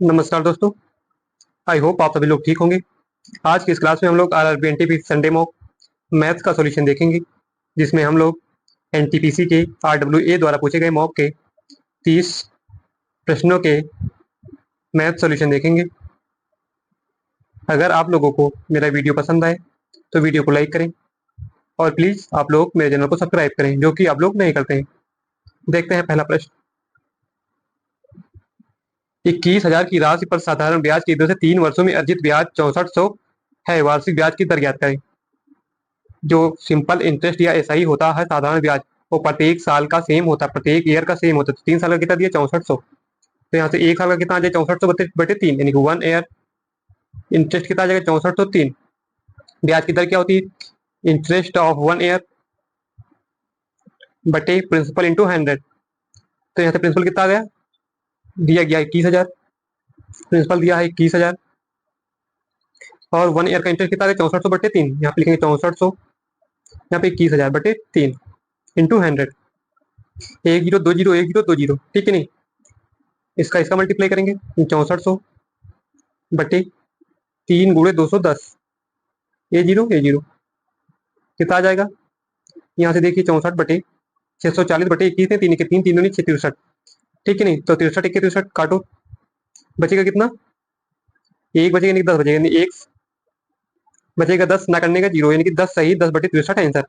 नमस्कार दोस्तों। I hope आप सभी लोग ठीक होंगे। आज की इस क्लास में हम लोग RRB NTPC Sunday mock maths का सॉल्यूशन देखेंगे, जिसमें हम लोग एनटीपीसी के आरडब्ल्यूए द्वारा पूछे गए मॉक के 30 प्रश्नों के मैथ सॉल्यूशन देखेंगे। अगर आप लोगों को मेरा वीडियो पसंद आए तो वीडियो को लाइक करें और प्लीज़ आप लोग मेरे चैनल को सब्सक्राइब करें, जो कि आप लोग नहीं करते हैं। देखते हैं पहला प्रश्न। 21,000 की राशि पर साधारण ब्याज की दर से 3 वर्षों में अर्जित ब्याज 6400 है। वार्षिक ब्याज की दर ज्ञात करें। जो सिंपल इंटरेस्ट या एसआई होता है साधारण ब्याज, वो प्रत्येक साल का सेम होता है, प्रत्येक ईयर का सेम होता है। तो 3 साल का कितना दिया 6400, तो यहाँ से एक साल का कितना आ जाए 6400 बटे बटे 3, यानी कि 1 ईयर इंटरेस्ट कितना आ जाएगा 6403। ब्याज की दर क्या होती है, इंटरेस्ट ऑफ 1 ईयर बटे प्रिंसिपल इंटू 100। तो यहाँ से प्रिंसिपल कितना आ गया, दिया गया 21,000, प्रिंसिपल दिया है 21,000 और 1 ईयर का इंटरेस्ट कितना आ गया 6400 बटे 3। यहाँ पे लिखेंगे 6400, यहाँ पे 21,000 बटे 3 इंटू 100। 1 0 2 0 1 0 2 0, ठीक है नहीं। इसका मल्टीप्लाई करेंगे 6400 बटे 3 गुणे 210, ये जीरो कितना आ जाएगा। यहाँ से देखिए 64 बटे 640 बटे 21 है, 3 के 3 3 दूनी 63, ठीक है नहीं। तो 63 एक 63 काटो, बचेगा कितना, एक बचेगा यानी 10 बचेगा, यानी एक बचेगा 10 ना करने का 0, यानी कि 10 सही 10 बटे 63 आंसर।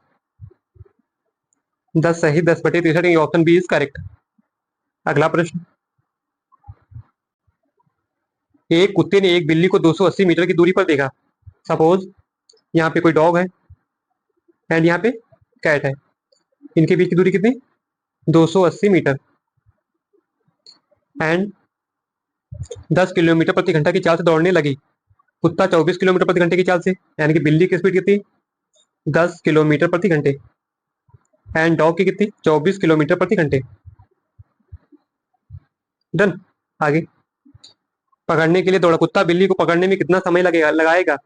10 सही 10 बटे 63, ऑप्शन बी इज करेक्ट। अगला प्रश्न। एक कुत्ते ने एक बिल्ली को 280 मीटर की दूरी पर देखा। सपोज यहाँ पे कोई डॉग है एंड यहाँ पे कैट है, इनके बीच की दूरी कितनी 280 मीटर एंड 10 किलोमीटर प्रति घंटा की चाल से दौड़ने लगी। कुत्ता 24 किलोमीटर प्रति घंटे की चाल से, यानी कि बिल्ली की स्पीड कितनी 10 किलोमीटर प्रति घंटे एंड डॉग की कितनी 24 किलोमीटर प्रति घंटे। डन। आगे। पकड़ने के लिए दौड़ा। कुत्ता बिल्ली को पकड़ने में कितना समय लगाएगा।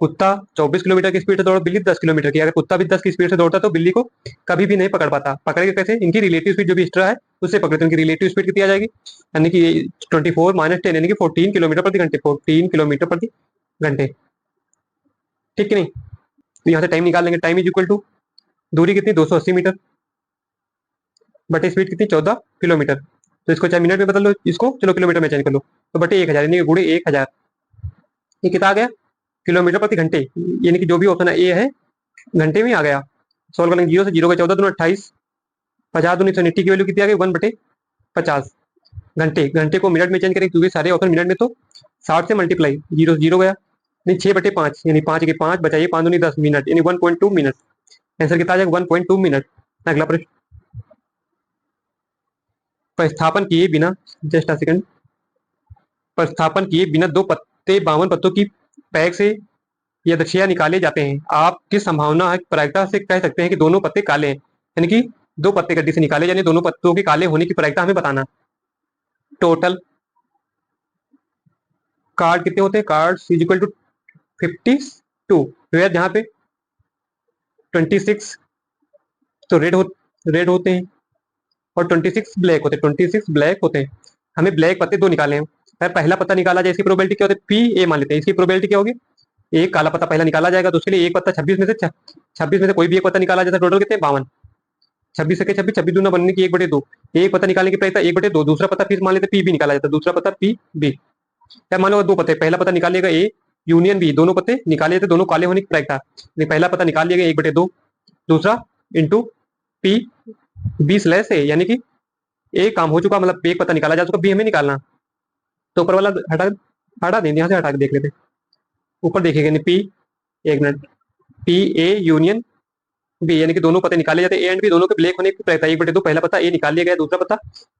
कुत्ता 24 किलोमीटर की स्पीड से दौड़ा, बिल्ली 10 किलोमीटर की। अगर कुत्ता भी 10 की स्पीड से दौड़ता तो बिल्ली को कभी भी नहीं पकड़ पाता। पकड़ेगा कैसे, इनकी रिलेटिव स्पीड जो भी एक्स्ट्रा है उससे पकड़े, तो इनकी रिलेटिव स्पीड कितनी आ जाएगी, यानी कि 24 माइनस 10, यानी कि 14 किलोमीटर प्रति घंटे, 14 किलोमीटर प्रति घंटे, ठीक है नहीं। तो यहाँ से टाइम निकाल लेंगे। टाइम इज इक्वल टू दूरी कितनी 280 मीटर बटे स्पीड कितनी 14 किलोमीटर। तो इसको चाहे मिनट में बदल लो, इसको चलो किलोमीटर में चेंज कर लो, तो बटे 1000 यानी कि गुणे 1000, ये कितना आ गया किलोमीटर प्रति घंटे, यानी कि जो भी ऑप्शन है ए है घंटे में आ गया। सोल्व करेंगे, 0 से 0 का 14 दूनी 28, 50 दूनी 180 की वैल्यू कितनी आ गई 1/50। घंटे घंटे को मिनट में चेंज करेंगे क्योंकि सारे ऑप्शन मिनट में, तो 60 से मल्टीप्लाई, 0 0 गया, नहीं 6/5, यानी 5 के 5 बचाइए 5 दूनी 10 मिनट, यानी 1.2 मिनट। आंसर कितना आ जाएगा 1.2 मिनट। अगला प्रश्न। प्रतिस्थापन किए बिना, जस्ट अ सेकंड, प्रतिस्थापन किए बिना दो पत्ते 52 पत्तों की पैक से यदक्षिया निकाले जाते हैं। आप किस संभावना है प्रायिकता से कह सकते हैं कि दोनों पत्ते काले हैं, यानी कि दो पत्ते गड्डी से निकाले जाने, दोनों पत्तों के काले होने की प्रायिकता हमें बताना। टोटल कार्ड कितने होते हैं, card is equal to 52, where जहाँ पे 26 तो रेड होते हैं और 26 ब्लैक होते हैं, 26 ब्लैक होते हैं। हमें ब्लैक पत्ते दो निकाले हैं। अगर पहला पत्ता निकाला जाए, इसकी प्रोबेबिलिटी क्या होती है, पी ए मान लेते हैं। इसकी प्रोबेबिलिटी क्या होगी, एक काला पत्ता पहला निकाला जाएगा, तो उसके लिए एक पत्ता 26 में से कोई भी एक पत्ता निकाला जाता है। टोटल कितने 52, 26 से 26, 26 दूना बनने की 1/2, एक पत्ता निकालने की प्रायिकता 1/2। दूसरा पत्ता फिर मान लेते पी बी निकाला जाता है, दूसरा पत्ता पी बी। क्या मान लो दो पत्ते, पहला पत्ता निकालेगा ए यूनियन बी, दोनों पत्ते निकाले जाते, दोनों काले होने की प्रायिकता, पहला पत्ता निकाल लिया गया 1/2, दूसरा into P B slash A, यानी कि एक काम हो चुका, मतलब एक पत्ता निकाला जा चुका, बी हमें निकालना। तो ऊपर वाला हटा हटा देंगे, यहाँ से हटा के देख लेते। ऊपर देखिएगा पी, एक minute, P A union B, यानी कि दोनों पत्ते निकाले जाते ए एंड बी, दोनों के ब्लैक होने की प्रायिकता 1/2। पहला पत्ता ए निकाल लिया गया, दूसरा पत्ता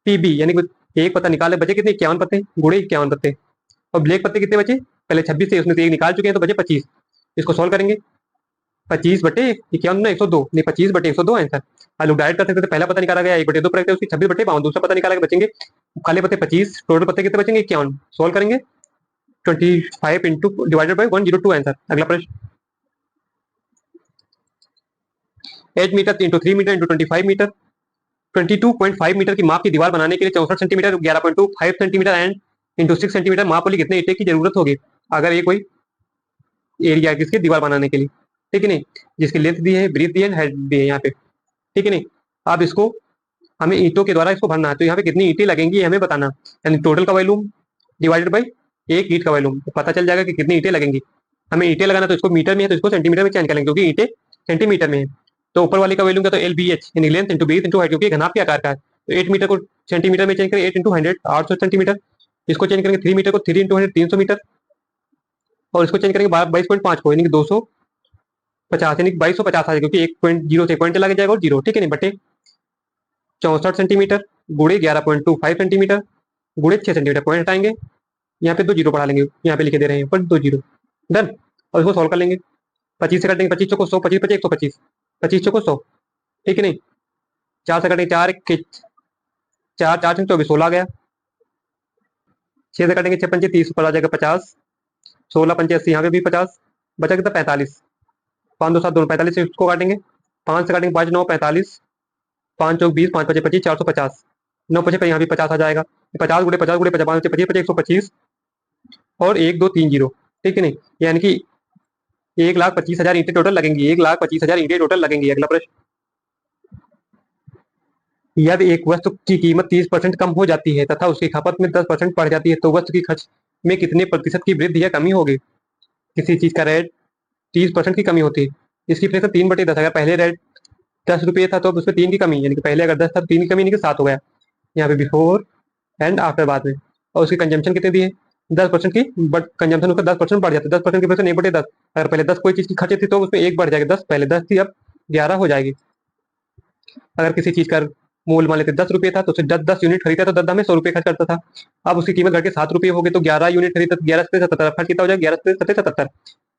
पी बी, यानी कि एक पत्ता निकाले, बचे कितने 51 पत्ते, गुणे 51 पत्ते। और ब्लैक पत्ते कितने बचे, पहले 26 थे उसमें से एक निकाल चुके हैं, तो बचे 25। इसको सॉल्व करेंगे, 25/51 102, नहीं 25/102 आंसर। आप लोग डायरेक्ट कर सकते थे, पहला पता निकाला गया 1/2 पर उसकी 26/52, दूसरा पता निकाला गया, बचेंगे काले पत्ते 25, टोटल पत्ते कितने बचेंगे 51। सॉल्व करेंगे 25 इंटू डिवाइडेड बाई 102 आंसर। अगला प्रश्न। 8 metre into 3 metre into 25 metre, 22.5 metre की माप की दीवार बनाने के लिए 64 centimetre, 11.25 centimetre and into 6 centimetre माप बोली कितने ईंटे की जरूरत होगी अगर ये कोई एरिया है किसकी दीवार बनाने के लिए, ठीक है नहीं, जिसकी लेंथ दी है, ब्रीथ दी है, हाइट दी है यहाँ पे, ठीक है नहीं। अब इसको हमें ईंटों के द्वारा इसको भरना है, तो यहाँ पे कितनी ईंटें लगेंगी ये हमें बताना, यानी टोटल का वॉल्यूम डिवाइडेड बाई एक ईंट का वॉल्यूम, तो पता चल जाएगा कि कितनी ईंटें लगेंगी। हमें ईंटें लगाना तो इसको मीटर में है तो इसको सेंटीमीटर में चेंज करेंगे क्योंकि ईंटें सेंटीमीटर में है। तो ऊपर वाले का वॉल्यूम क्या, तो एल बी एच यानी length into breadth into height, क्योंकि घनाभ के आकार का है। तो 8 मीटर को सेंटीमीटर में चेंज करें, 8 इंटू 100 800 सेंटीमीटर। इसको चेंज करेंगे 3 मीटर को 3 इंटू 100 300 मीटर। और इसको चेंज करेंगे 22.5 को यानी कि 250 यानी 2250 आ जाएगा, क्योंकि एक पॉइंट जीरो से पॉइंट लग जाएगा और जीरो, ठीक है नहीं, बटे 64 सेंटीमीटर गुड़े 11.25 सेंटीमीटर गुड़े 6 सेंटीमीटर, पॉइंट हटाएंगे, यहाँ पे 2 जीरो बढ़ा लेंगे, यहाँ पे लिखे दे रहे हैं पर 2 जीरो, डन। और इसको सॉल्व कर लेंगे, 25 से काटेंगे, 25 चौको 100, 25 25 125, 25 चौको 100, ठीक है नहीं। 4 से काटेंगे, 4 4 4 24 16 आ गया। 6 से काटेंगे, 6 पंचे 30 ऊपर आ जाएगा 50, 16 पंचे 80, यहाँ पे भी 50, बचा कितना 45, 5 2 7 दोनों 45 से इसको काटेंगे, 5 से काटेंगे 5 9 45, 5 चौक 20, 5 पचे 25, 450, 9 पचे पर यहाँ भी 50 आ जाएगा, 50 गुड़े 50 गुड़े 50 5 पचे 25 125 और 1 2 3 जीरो, ठीक है नहीं, यानी कि 1,25,000 ईंटें टोटल लगेंगी, 1,25,000 ईंटें टोटल लगेंगी। अगला प्रश्न, यदि एक वस्तु की कीमत 30% कम हो जाती है तथा उसकी खपत में 10% बढ़ जाती है तो वस्तु की खर्च में कितने प्रतिशत की वृद्धि या कमी होगी। किसी चीज का रेट 30% की कमी होती है, इसकी फ्रैक्शन 3/10, अगर पहले रेट 10 रुपये था तो अब उसमें 3 की कमी, यानी कि पहले अगर 10 था तो 3 की कमी यानी कि 7 हो गया, यहाँ पे बिफोर एंड आफ्टर बाद में। और उसकी कंजम्पशन कितनी दी है 10% की, बट कंजम्पशन उसका 10% बढ़ जाता है, 10% की फ्रैक्शन 1/10, अगर पहले 10 कोई चीज की खर्च थी तो उसमें 1 बढ़ जाएगा, 10 पहले 10 थी अब 11 हो जाएगी। अगर किसी चीज का मूल मान लेते 10 रुपये था तो उसे 10 यूनिट खरीदा तो 10 में 100 रुपये खर्च करता था, अब उसकी कीमत घट के 7 रुपये हो गई तो 11 यूनिट खरीदा तो 11 से 77, खर्च कितना हो जाएगा 11 से 77,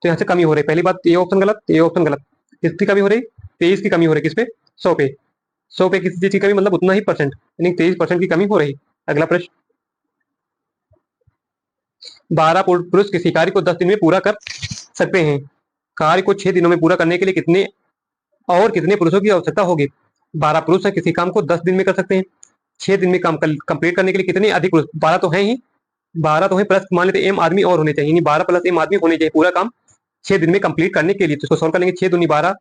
तो यहाँ से कमी हो रही है। पहली बात ये ऑप्शन गलत, ये ऑप्शन गलत, किसकी कमी हो रही 23 की कमी हो रही, किस पे 100 पे, 100 पे किसी चीज की कमी मतलब उतना ही परसेंट, यानी 23% की कमी हो रही। अगला प्रश्न, 12 पुरुष किसी कार्य को 10 दिन में पूरा कर सकते हैं, कार्य को 6 दिनों में पूरा करने के लिए कितने और कितने पुरुषों की आवश्यकता होगी। 12 पुरुष है किसी काम को 10 दिन में कर सकते हैं, 6 दिन में काम कंप्लीट करने के लिए कितने अधिक पुरुष, 12 तो है ही, 12 तो है प्लस मान लेते एम आदमी और होने चाहिए, यानी 12 प्लस एम आदमी होने चाहिए पूरा काम 6 दिन में कंप्लीट करने के लिए। तो इसको सॉल्व कर लेंगे, 6 दूनी 12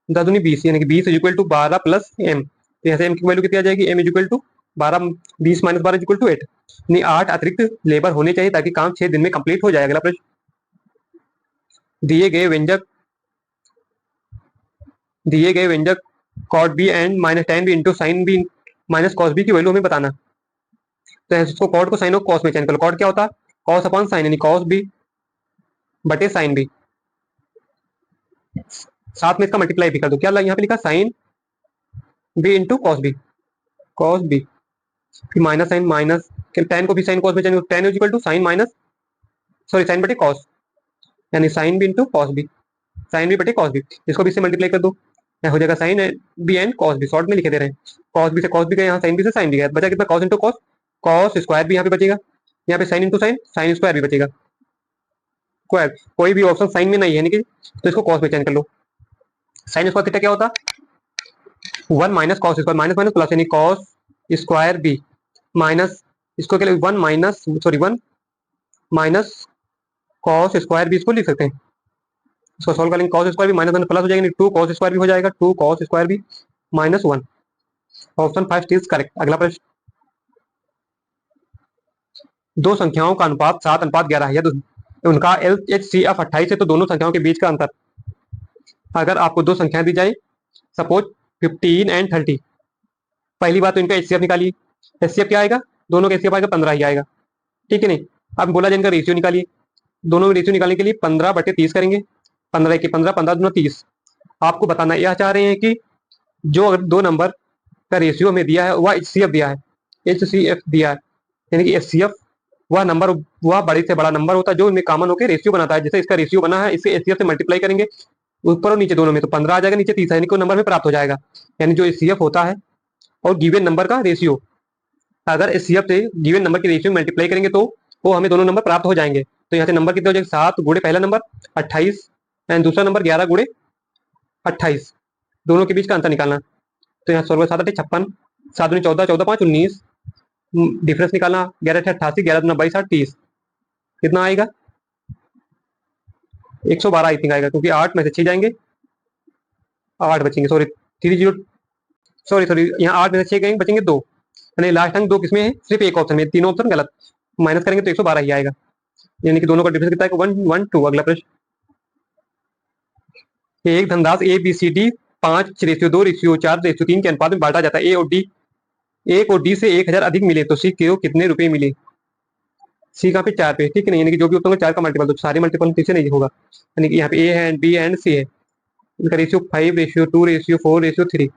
10 दूनी 20, यानी कि 20 is equal to 12 plus M, तो यहाँ से एम की वैल्यू कितनी आ जाएगी, M is equal to 12 20 minus 12 is equal to 8, यानी 8 अतिरिक्त लेबर होने चाहिए ताकि काम 6 दिन में कंप्लीट हो जाए। अगला प्रश्न, दिए गए व्यंजक cot B and minus tan B into sine B minus cos B की वैल्यू हमें बताना। तो इसको कॉट को साइन और कॉस में चेंज करो, कॉट क्या होता है कॉस अपॉन साइन, यानी कॉस बी बटे साइन बी, साथ में इसका मल्टीप्लाई भी कर दो, क्या यहाँ पे लिखा sine B into cos B, cos B फिर माइनस साइन माइनस टेन को भी साइन कॉस में change, tan is equal to sine minus sorry sine बटे कॉस, यानी sine B into cos B, sine B बटे कॉस बी, इसको भी से मल्टीप्लाई कर दो, यहाँ हो जाएगा sine B and cos B, short में लिखे दे रहे हैं, कॉस बी से कॉस बी गया, यहाँ साइन बी से साइन बी गया, बचा कितना cos into cos, cos square भी यहाँ पे बचेगा, यहाँ पे sine into sine sine square भी बचेगा, स्क्वायर कोई भी ऑप्शन साइन में नहीं है, यानी कि तो इसको कॉस में चेंज कर लो। साइन स्क्वायर थीटा क्या होता 1 minus cos square, minus minus plus, यानी कॉस स्क्वायर बी माइनस इसको क्या 1 minus sorry 1 minus cos square B, इसको लिख सकते हैं, इसको सॉल्व करेंगे, कॉस स्क्वायर भी माइनस वन प्लस हो जाएगा, 2 कॉस स्क्वायर भी हो जाएगा, 2 कॉस स्क्वायर भी minus 1, option first is correct. अगला प्रश्न, दो संख्याओं का अनुपात 7:11 है, यदि उनका एल एच सी एफ 28 है तो दोनों संख्याओं के बीच का अंतर, अगर आपको दो संख्याएं दी जाए सपोज 15 एंड 30, पहली बात तो इनका एच सी एफ निकालिए, एच सी एफ क्या आएगा दोनों का एच सी एफ आएगा 15 ही आएगा, ठीक है नहीं। अब बोला जाए इनका रेशियो निकालिए, दोनों में रेशियो निकालने के लिए 15/30 करेंगे, 15 की 15 15 दूना 30, आपको बताना यह चाह रहे हैं कि जो अगर दो नंबर का रेशियो हमें दिया है वह एच सी एफ दिया है, एच सी एफ दिया है, यानी कि एच सी एफ वह नंबर वह बड़े से बड़ा नंबर होता है जो इनमें कॉमन होकर रेशियो बनाता है, जैसे इसका रेशियो बना है इससे एच सी एफ से मल्टीप्लाई करेंगे ऊपर और नीचे दोनों में, तो 15 आ जाएगा नीचे 30 यानी कि नंबर में प्राप्त हो जाएगा, यानी जो एच सी एफ होता है और गिवन नंबर का रेशियो, अगर एच सी एफ से गिवन नंबर के रेशियो मल्टीप्लाई करेंगे तो वो हमें दोनों नंबर प्राप्त हो जाएंगे। तो यहाँ से नंबर कितने हो जाएंगे 7 गुणे पहला नंबर 28 एंड दूसरा नंबर 11 गुणे 28, दोनों के बीच का अंतर निकालना, तो यहाँ 16 7 8 56, 7 14 14 5 19 डिफरेंस निकालना, 11 88, 11 22 कितना आएगा? 112 आई थिंक आएगा, क्योंकि 8 में से 6 जाएंगे, 8 बचेंगे, सॉरी 30, सॉरी सॉरी, यहाँ 8 में से 6 गए बचेंगे 2, यानी लास्ट अंक 2 किसमें है? सिर्फ एक ऑप्शन में, तीनों ऑप्शन गलत। माइनस करेंगे तो 112 ही आएगा, यानी कि दोनों का डिफरेंस कितना है? 1 1 2। अगला प्रश्न, एक धनराशि ए बी सी डी 5:2:4:3 के अनुपात में बांटा जाता है। ए को डी से 1000 अधिक मिले तो सी को कितने रुपए मिले? सी कहाँ पे? 4 पे, ठीक है ना, यानी कि जो भी होता है 4 का मल्टीपल, तो सारे मल्टीपल पीछे नहीं होगा, यानी कि यहाँ पे ए है, बी एंड सी है, इनका रेशियो 5:2:4:3।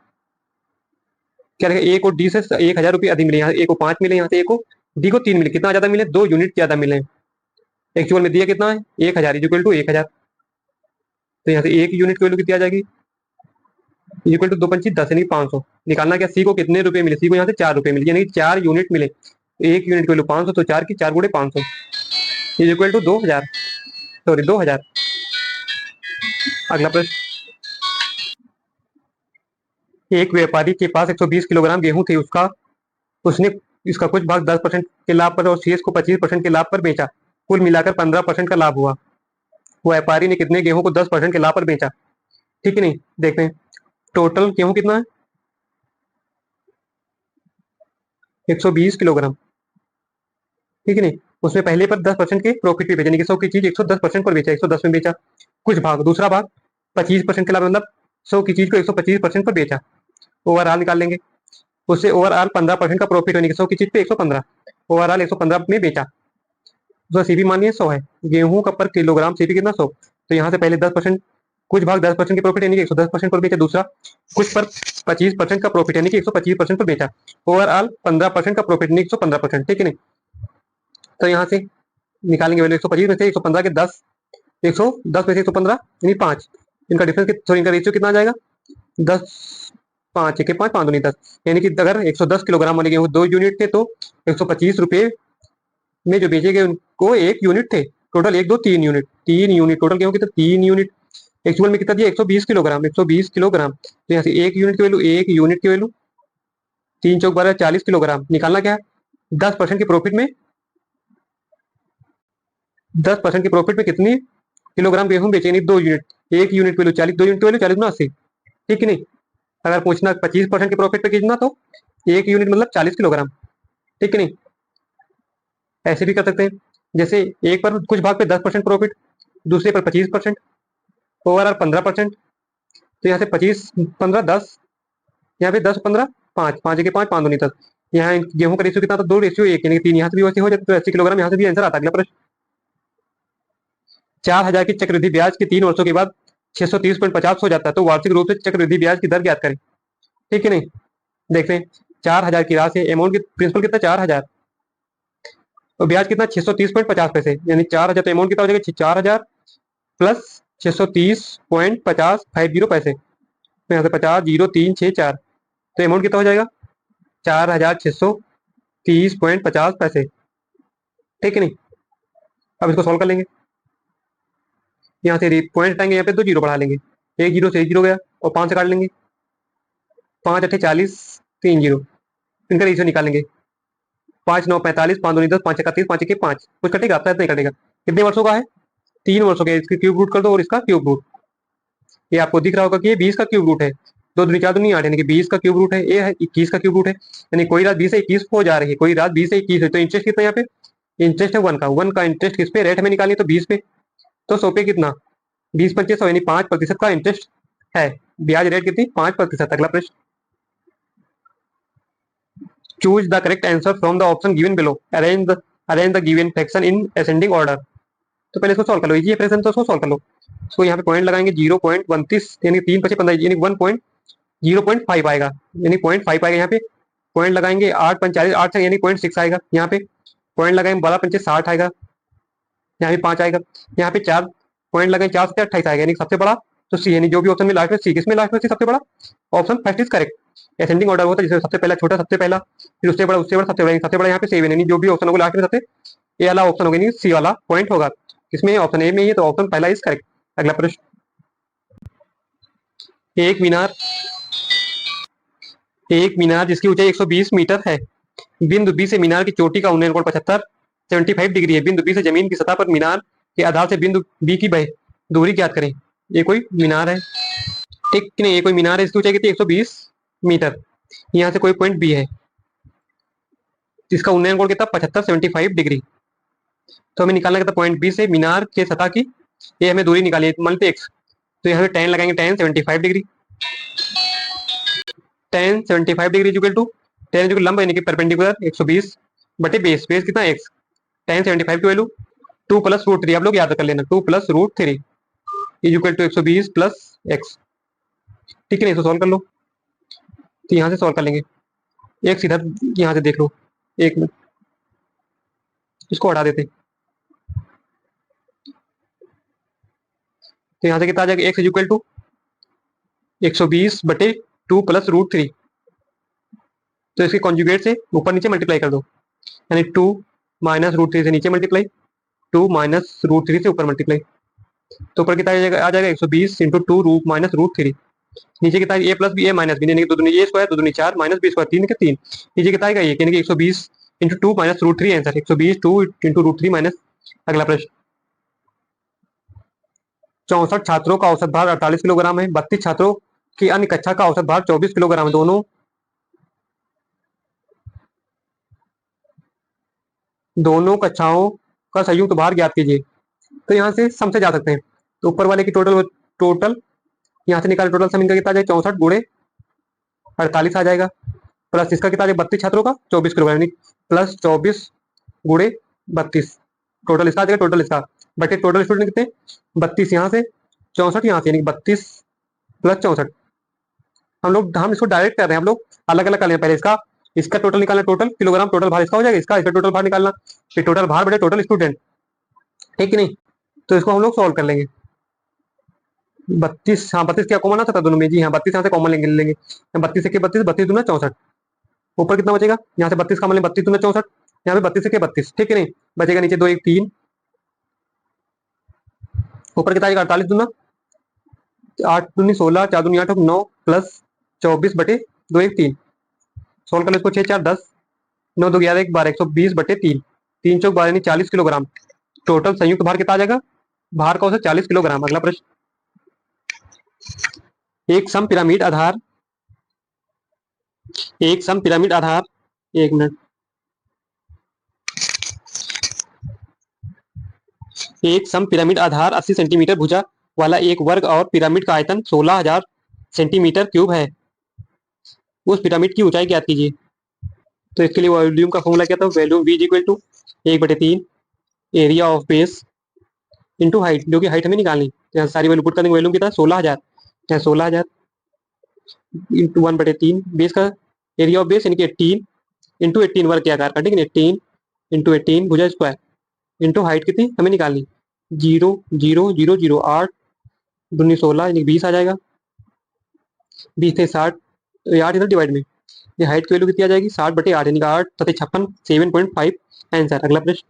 क्या रहेगा? ए को डी से 1000 रुपये अधिक मिले, यहाँ ए को 5 मिले, यहाँ से ए को डी को 3 मिले, कितना ज्यादा मिले? 2 यूनिट ज्यादा मिले। एक्चुअल में दिया कितना है? 1000 इक्वल टू 1000, तो यहाँ से एक यूनिट की वैल्यू कितनी आ जाएगी? इक्वल टू 2×5 10, यानी 500। निकालना क्या? सी को कितने रुपए मिले? सी को यहाँ से 4 रुपए मिले, यानी कि 4 यूनिट मिले, एक यूनिट की वैल्यू 500, तो 4 की 4 गुणे 500 इक्वल टू 2000, सॉरी 2000। अगला प्रश्न, एक व्यापारी के पास 120 किलोग्राम गेहूं थे, उसने इसका कुछ भाग 10% के लाभ पर और शेष को 25% के लाभ पर बेचा, कुल मिलाकर 15% का लाभ हुआ। व्यापारी ने कितने गेहूं को 10% के लाभ पर बेचा? ठीक है नहीं, देखते हैं टोटल गेहूं कितना है? 120 किलोग्राम, ठीक है नहीं, उसमें पहले पर 10% के प्रॉफिट पे बेचा, यानी कि 100 की चीज 110% पर बेचा, 110 में बेचा, कुछ भाग, दूसरा भाग 25% के लाभ, मतलब 100 की चीज को 125% पर बेचा। ओवरऑल निकाल लेंगे, उससे ओवरऑल 15% का प्रॉफिट होने की 100 की चीज पे 115, ओवरऑल 115 में बेचा। तो सीपी मानिए 100 है, गेहूं का पर किलोग्राम सीपी कितना? 100। तो यहाँ से पहले 10%, कुछ भाग 10% के प्रॉफिट यानी कि 110% पर बेचा, दूसरा कुछ पर 25% का प्रॉफिट यानी कि 125% पर बेचा, ओवरऑल 15% का प्रॉफिट यानी 115%, ठीक है नहीं। तो यहाँ से निकालेंगे वैल्यू, 125 में से 115 के 10, 110 में से 115 यानी 5, इनका डिफरेंस, सॉरी इनका रेशियो कितना आ जाएगा? 10 5 के 5 5 दूनी 10, यानी कि अगर 110 किलोग्राम वाले गेहूं 2 यूनिट थे तो 125 रुपये में जो बेचे गए उनको 1 यूनिट थे, टोटल 1 2 3 यूनिट, 3 यूनिट टोटल गेहूं कितना? 3 यूनिट। एक्चुअल में कितना दिया? 120 किलोग्राम, 120 किलोग्राम, तो यहाँ से 1 यूनिट की वैल्यू, 1 यूनिट की वैल्यू 3 चौक 12 40 किलोग्राम। निकालना क्या है? 10% के प्रॉफिट में, 10% के प्रॉफिट में कितनी किलोग्राम गेहूं बेचे, यानी 2 यूनिट, 1 यूनिट की वैल्यू 40, 2 यूनिट की वैल्यू 40 गुना 80, ठीक है नहीं। अगर पूछना 25% के प्रॉफिट पे कितना, तो 1 यूनिट मतलब 40 किलोग्राम, ठीक है नहीं। ऐसे भी कर सकते हैं, जैसे एक पर कुछ भाग पे 10% प्रॉफिट, दूसरे पर 25%, ओवरऑल 15%, तो यहाँ से 25 15 10, यहाँ पे 10 15 5 5 के 5 5 दूनी 10, यहाँ गेहूं का रेशियो कितना था? 2 रेशियो 1, यानी कि 3 यहाँ से भी वैसे हो जाता, तो 80 किलोग्राम यहाँ से भी आंसर आता है। अगला प्रश्न, 4000 की चक्रवृद्धि ब्याज के 3 वर्षों के बाद 630.50 हो जाता है, तो वार्षिक रूप से चक्रवृद्धि ब्याज की दर ज्ञात करें, ठीक है नहीं। देखते हैं, 4000 की राशि, अमाउंट की प्रिंसिपल कितना? 4000, तो ब्याज कितना? 630.50 पैसे, यानी 4000, तो अमाउंट कितना हो जाएगा? 4000 प्लस 630.50 पैसे, तो यहाँ से 50,0364, तो अमाउंट कितना हो जाएगा? 4630.50 पैसे, ठीक है नहीं। अब इसको सॉल्व कर लेंगे, यहाँ से पॉइंट हटाएंगे, यहाँ पे 2 जीरो बढ़ा लेंगे, एक जीरो से एक जीरो गया, और 5 से काट लेंगे, 5 8 40 3 जीरो, इनका रेशियो निकालेंगे, 5 9 45, 5 2 10, 5 31, 5 1 5, कुछ कटेगा? आता है नहीं कटेगा। कितने वर्षों का है? 3 वर्षों का, इसके क्यूब रूट कर दो और इसका क्यूब रूट, ये आपको दिख रहा होगा कि ये 20 का क्यूब रूट है, 2 दूनी 4 दूनी 8, यानी कि 20 का क्यूब रूट है, ये है 21 का क्यूब रूट है, यानी कोई रात 20 से 21 हो जा रही है, कोई रात 20 से 21 है, तो इंटरेस्ट कितना यहाँ पे? इंटरेस्ट है 1 का इंटरेस्ट किस पे? रेट में निकालिए तो 20 पे, तो 100 पे कितना? 20 × 100 यानी 5% का इंटरेस्ट है, ब्याज रेट कितनी? 5%। अगला प्रश्न, choose the correct answer from the option given below, arrange the given fraction in ascending order. तो पहले इसको सॉल्व कर लो, ये फ्रैक्शन तो इसको सॉल्व कर लो, इसको यहाँ पे पॉइंट लगाएंगे 0.32, यानी 3 × 15 यानी 1.0.5 आएगा, यानी 0.5 आएगा, यहाँ पे पॉइंट लगाएंगे 8 × 8 यानी 0.6 आएगा, यहाँ पे पॉइंट लगाएंगे 12 × 60 आएगा, यहाँ भी 5 आएगा, यहाँ पे 4 पॉइंट लगाएंगे 4 से 28 आएगा, यानी सबसे बड़ा तो सी, यानी जो भी ऑप्शन में लास्ट में सी, किसमें लास्ट में सी सबसे बड़ा? Option first is correct. Ascending order होता है जिसमें सबसे पहला छोटा, सबसे पहला, फिर उससे बड़ा, उससे बड़ा, सबसे बड़ा, सबसे बड़ा यहाँ पे सेवन, यानी जो भी ऑप्शन होगा लास्ट में सबसे ए वाला ऑप्शन होगा, यानी सी वाला पॉइंट होगा, किसमें? ऑप्शन ए में ही है, तो ऑप्शन पहला इज करेक्ट। अगला प्रश्न, एक मीनार जिसकी ऊंचाई 120 मीटर है बिंदु बी से मीनार की चोटी का उन्नयन कोण 75 डिग्री है। बिंदु बी से जमीन की सतह पर मीनार के आधार से बिंदु बी की दूरी ज्ञात करें। ये कोई मीनार है, ठीक नहीं, ये कोई मीनार है, इसकी ऊंचाई कितनी 120 मीटर। यहाँ से कोई पॉइंट बी है जिसका उन्नयन कोण कितना 75 75 डिग्री। तो हमें निकालना कितना पॉइंट बी से मीनार के सतह की, ये हमें दूरी निकाली है, मान लेते एक्स। तो यहाँ पे टेन लगाएंगे, tan 75 degree, tan 75 degree equal to tan जो लंब यानी कि परपेंडिकुलर 120 बटे बेस, बेस कितना एक्स, टेन 75 की वैल्यू 2 + √3, आप लोग याद कर लेना 2 + √3 is equal to 120 plus X. ठीक है ना, इसको सॉल्व कर लो। तो यहाँ से सॉल्व कर लेंगे, एक सीधा यहाँ से देख लो, एक मिनट इसको हटा देते। तो यहाँ से कितना आ जाएगा, एक्स इज इक्वल टू 120 बटे 2 + √3। तो इसके कॉन्जुगेट से ऊपर नीचे मल्टीप्लाई कर दो, यानी 2 - √3 से नीचे मल्टीप्लाई, 2 - √3 से ऊपर मल्टीप्लाई। तो ऊपर कितना आ जाएगा 120 इंटू 2 -√3। नीचे कितना ए प्लस बी ए माइनस बी, यानी कि दो दूनी ए स्क्वायर, दो दूनी 4 माइनस बी स्क्वायर 3 के 3। नीचे कितना आएगा, यानी कि 120 इंटू 2 -√3 आंसर 120 2 इंटू √3 माइनस। अगला प्रश्न, 64 छात्रों का औसत भार 48 किलोग्राम है, 32 छात्रों की अन्य कक्षा का औसत भार 24 किलोग्राम है। दोनों कक्षाओं का संयुक्त भार ज्ञात कीजिए। तो यहाँ से सम से जा सकते हैं। तो ऊपर वाले की टोटल टोटल यहाँ से निकाले, टोटल सम इनका कितना आ जाएगा 64 गुणे 48 आ जाएगा, प्लस इसका कितना आ जाएगा 32 छात्रों का 24 किलोग्राम, यानी प्लस 24 गुणे 32, टोटल इसका आ जाएगा, टोटल इसका बटे टोटल स्टूडेंट कितने 32 यहाँ से 64 यहाँ से, यानी 32 प्लस 64। हम इसको डायरेक्ट कर रहे हैं, हम लोग अलग अलग कर रहे हैं। पहले इसका इसका टोटल निकालना, टोटल किलोग्राम टोटल भार इसका हो जाएगा, इसका टोटल भार निकालना, फिर टोटल भार बटे टोटल स्टूडेंट, ठीक है नहीं। तो इसको हम लोग सॉल्व कर लेंगे। 32, हाँ 32 क्या कॉमन आ सकता दोनों में, जी हाँ 32 यहाँ से कॉमन लेंगे 32 से 32, 32 दूना 64, ऊपर कितना बचेगा, यहाँ से 32 कॉमन लें, 32 दूना 64, यहाँ पे 32 से 32, ठीक है नहीं, बचेगा नीचे 2 1 3, ऊपर कितना आएगा 48 दूना 8 दूनी 16, 4 दूनी 8 9 प्लस 24 बटे 2 1 3। सोल्व कर लो इसको, 6 4 10, 9 2 11 1 12, 120 बटे 3, 3 चौक 12 यानी 40 किलोग्राम। टोटल संयुक्त भार कितना आ जाएगा, भार का औसत 40 किलोग्राम। अगला प्रश्न, एक सम पिरामिड आधार, एक सम पिरामिड आधार, एक मिनट, एक सम पिरामिड आधार 80 सेंटीमीटर भुजा वाला एक वर्ग और पिरामिड का आयतन 16,000 सेंटीमीटर क्यूब है, उस पिरामिड की ऊंचाई ज्ञात कीजिए। तो इसके लिए वॉल्यूम का फॉर्मूला क्या था, volume V equal to 1/3 area of base into height, जो कि हाइट हमें निकालनी। तो यहाँ सारी वैल्यू पुट करने वॉल्यूम कितना 16,000, यहाँ 16,000 इंटू 1/3 बेस का एरिया ऑफ बेस यानी कि 18 इंटू 18 वर्ग के आकार का, ठीक है 18 इंटू 18 भुजा स्क्वायर इंटू हाइट कितनी हमें निकालनी 0 0 0 0 8 दूनी 16 यानी 20 आ जाएगा, 20 से 60, 8 इधर डिवाइड में, ये हाइट की वैल्यू कितनी आ जाएगी 60/8 यानी 8 तथा 56 7.5 आंसर। अगला प्रश्न,